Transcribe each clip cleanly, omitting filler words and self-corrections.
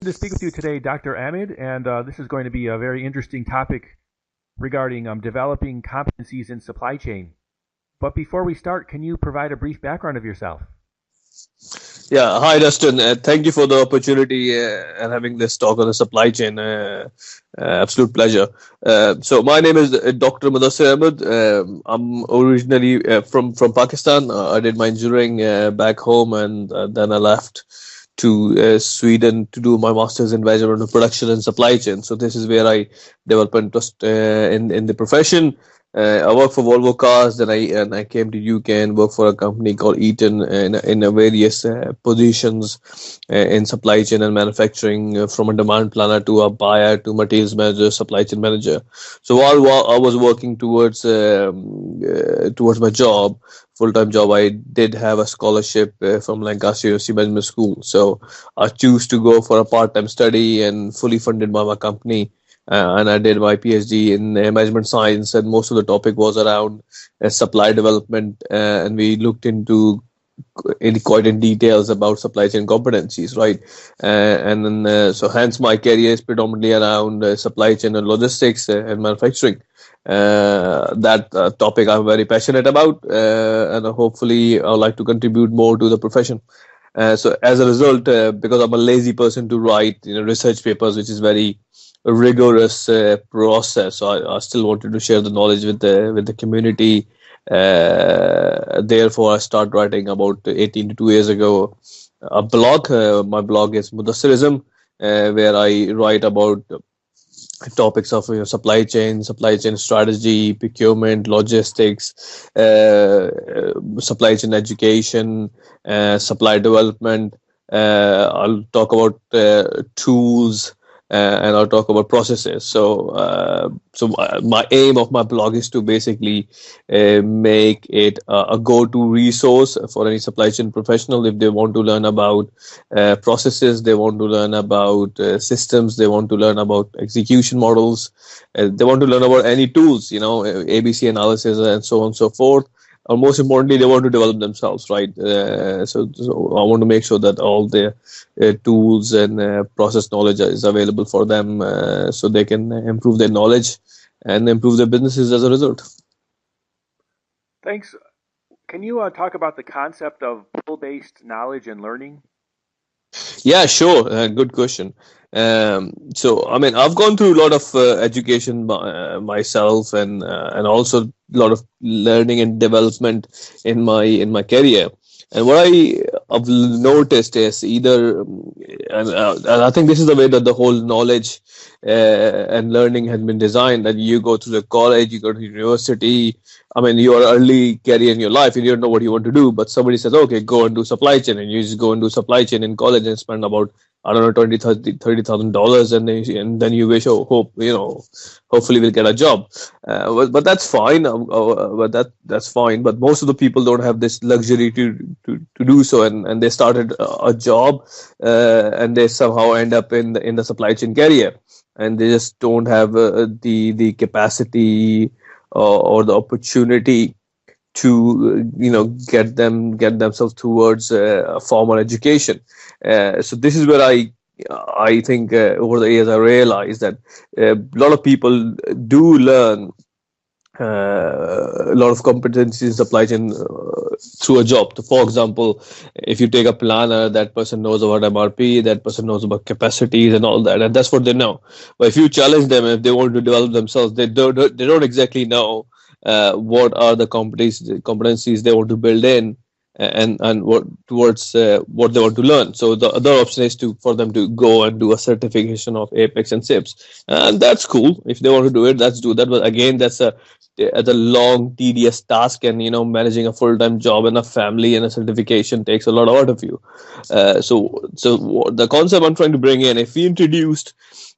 To speak with you today, Dr. Ahmed, and this is going to be a very interesting topic regarding developing competencies in supply chain. But before we start, can you provide a brief background of yourself? Yeah, hi Dustin. Thank you for the opportunity and having this talk on the supply chain. Absolute pleasure. So my name is Dr. Muddassir Ahmed. I'm originally from Pakistan. I did my engineering back home, and then I left to Sweden to do my master's in management of production and supply chain. So this is where I developed interest in the profession. I worked for Volvo Cars, then I came to UK and worked for a company called Eaton in a various positions in supply chain and manufacturing, from a demand planner to a buyer to materials manager, supply chain manager. So while I was working towards my job, full-time job, I did have a scholarship from Lancaster University Management School. So I chose to go for a part-time study and fully funded by my company. And I did my PhD in management science, and most of the topic was around supply development, and we looked into quite in details about supply chain competencies, right? And then so hence my career is predominantly around supply chain and logistics and manufacturing. That topic I'm very passionate about, and hopefully I would like to contribute more to the profession. So as a result, because I'm a lazy person to write, research papers, which is very rigorous process. So I still wanted to share the knowledge with the community. Therefore, I started writing about 18 to 2 years ago a blog. My blog is Muddassirism, where I write about topics of supply chain strategy, procurement, logistics, supply chain education, supply development. I'll talk about tools, and I'll talk about processes. So my aim of my blog is to basically make it a go-to resource for any supply chain professional if they want to learn about processes, they want to learn about systems, they want to learn about execution models, they want to learn about any tools, ABC analysis and so on and so forth. Or most importantly, they want to develop themselves, right? So I want to make sure that all the tools and process knowledge is available for them, so they can improve their knowledge and improve their businesses as a result. Thanks. Can you talk about the concept of pull-based knowledge and learning? Yeah, sure. Good question. So, I mean, I've gone through a lot of education myself, and also a lot of learning and development in my career. And what I've noticed is and I think this is the way that the whole knowledge and learning has been designed, that you go to the college, you go to university. I mean, you are early career in your life and you don't know what you want to do, but somebody says, okay, go and do supply chain, and you just go and do supply chain in college and spend about, I don't know, $30,000, and then you wish, hopefully we'll get a job. But that's fine. That's fine. But most of the people don't have this luxury to do so, and they started a job, and they somehow end up in the supply chain career, and they just don't have the capacity or the opportunity to get themselves towards a formal education. So this is where I think over the years I realized that a lot of people do learn a lot of competencies in supply chain through a job. So for example, if you take a planner, that person knows about MRP, that person knows about capacities and all that, and that's what they know. But if you challenge them, if they want to develop themselves, they don't exactly know what are the competencies they want to build in, and what towards what they want to learn. So the other option is for them to go and do a certification of Apex and SIPs, and that's cool. If they want to do it, let's do that. But again, that's a long, tedious task, and managing a full-time job and a family and a certification takes a lot out of you. So the concept I'm trying to bring in, if we introduced,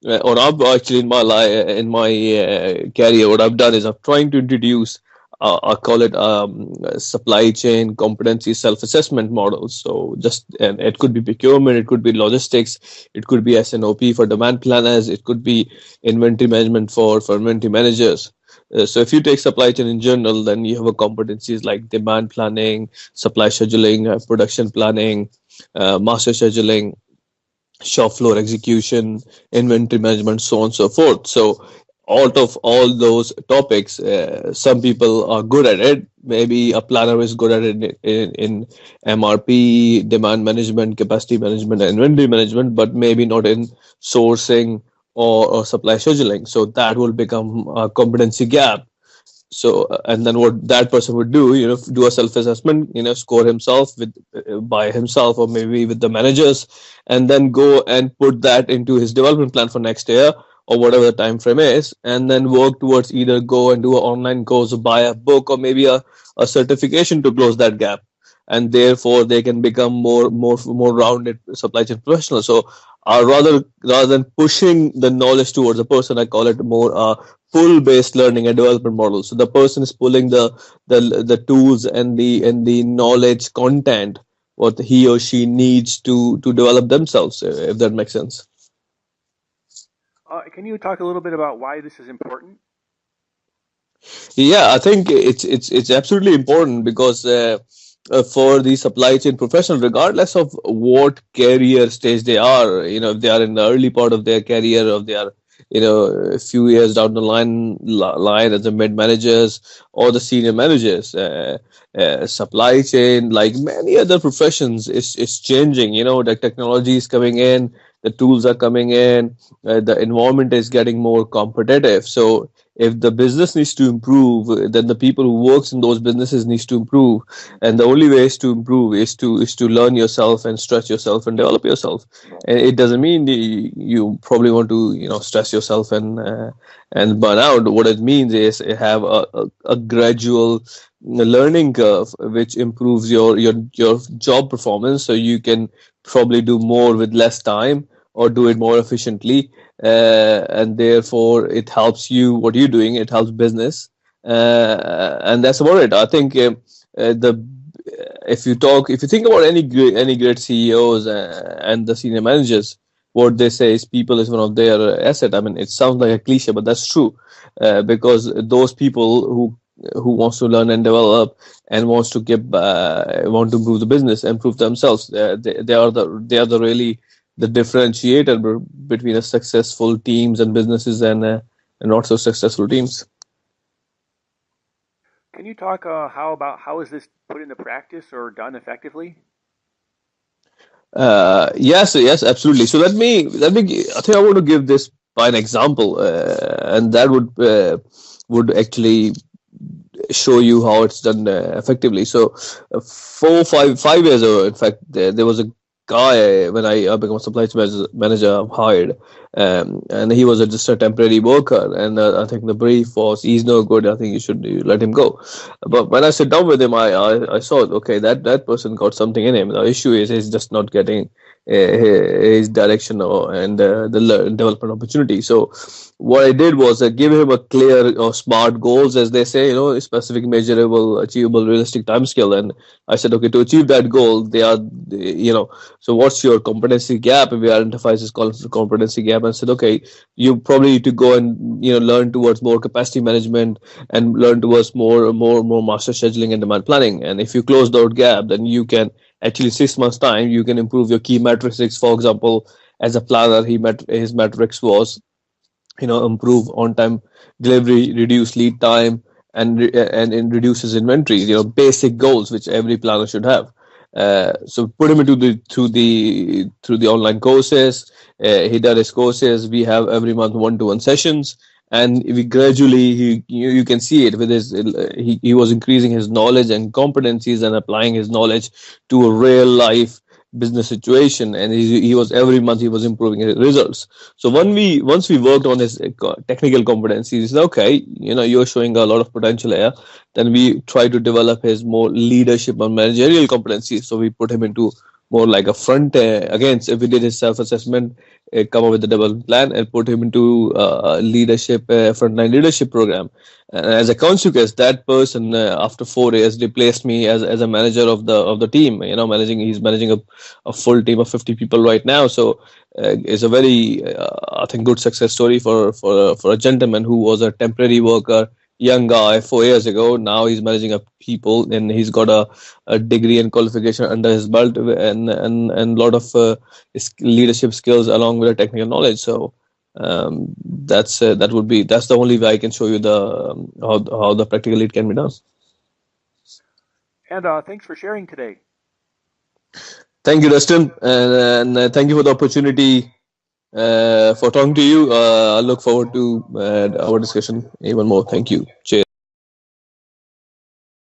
or I've actually in my career, what I've done is I'm trying to introduce, I call it supply chain competency self-assessment models. So and it could be procurement, it could be logistics, it could be S&OP for demand planners, it could be inventory management for inventory managers. So if you take supply chain in general, then you have competencies like demand planning, supply scheduling, production planning, master scheduling, shop floor execution, inventory management, so on and so forth. So out of all those topics, some people are good at it. Maybe a planner is good at it in MRP, demand management, capacity management, and inventory management, but maybe not in sourcing or supply scheduling. So that will become a competency gap. So and then what that person would do, do a self-assessment, score himself with by himself or maybe with the managers, and then go and put that into his development plan for next year or whatever the time frame is, and then work towards either go and do an online course or buy a book or maybe a certification to close that gap, and therefore they can become more rounded supply chain professional. So rather than pushing the knowledge towards a person, I call it more pull based learning and development model. So the person is pulling the tools and the knowledge content what he or she needs to develop themselves, if that makes sense. Can you talk a little bit about why this is important? Yeah, I think it's absolutely important because for the supply chain professional, regardless of what career stage they are, if they are in the early part of their career, or they are, a few years down the line as the mid managers or the senior managers, supply chain, like many other professions, is changing. The technology is coming in, the tools are coming in, the environment is getting more competitive. So if the business needs to improve, then the people who works in those businesses needs to improve, and the only way is to improve is to learn yourself and stretch yourself and develop yourself. And it doesn't mean you probably want to stress yourself and burn out. What it means is have a gradual learning curve which improves your job performance, so you can probably do more with less time or do it more efficiently, and therefore it helps you. What you're doing, it helps business, and that's about it. I think the if you think about any great CEOs and the senior managers, what they say is people is one of their asset. I mean, it sounds like a cliche, but that's true, because those people who wants to learn and develop and wants to want to improve the business, improve themselves, they are the really the differentiator between a successful teams and businesses and not so successful teams. Can you talk how is this put into practice or done effectively? Yes, absolutely. So I think I want to give this by an example, and that would actually show you how it's done effectively. So, 5 years ago, in fact, there was a guy when I became a supply chain manager hired, and he was just a temporary worker, and I think the brief was he's no good. I think you let him go. But when I sit down with him, I saw okay that person got something in him. The issue is he's just not getting his direction and the development opportunity. So what I did was I gave him a clear or smart goals, as they say, specific, measurable, achievable, realistic time scale. And I said, okay, to achieve that goal, so what's your competency gap? And we identified this competency gap and said, okay, you probably need to go and learn towards more capacity management and learn towards more master scheduling and demand planning. And if you close that gap, then you can actually 6 months time you can improve your key metrics. For example, as a planner, his metrics was improve on time delivery, reduce lead time, and reduces inventory. Basic goals which every planner should have. So put him into through the online courses. He did his courses. We have every month 1-to-1 sessions, and we gradually you can see it with his he was increasing his knowledge and competencies and applying his knowledge to a real life business situation, and he was every month he was improving his results. So once we worked on his technical competencies, he said, okay, you're showing a lot of potential here. Then we try to develop his more leadership and managerial competencies. So we put him into more like a front again. So if we did his self-assessment, come up with the development plan and put him into leadership frontline leadership program. And as a consequence, that person after 4 years replaced me as a manager of the team. He's managing a full team of 50 people right now. So it's a very I think good success story for a gentleman who was a temporary worker. young guy 4 years ago. Now he's managing up people, and he's got a degree and qualification under his belt, and lot of leadership skills along with the technical knowledge. So that's the only way I can show you the how the practical lead can be done. And thanks for sharing today. Thank you, Dustin, and thank you for the opportunity for talking to you. I look forward to our discussion even more. Thank you. Cheers.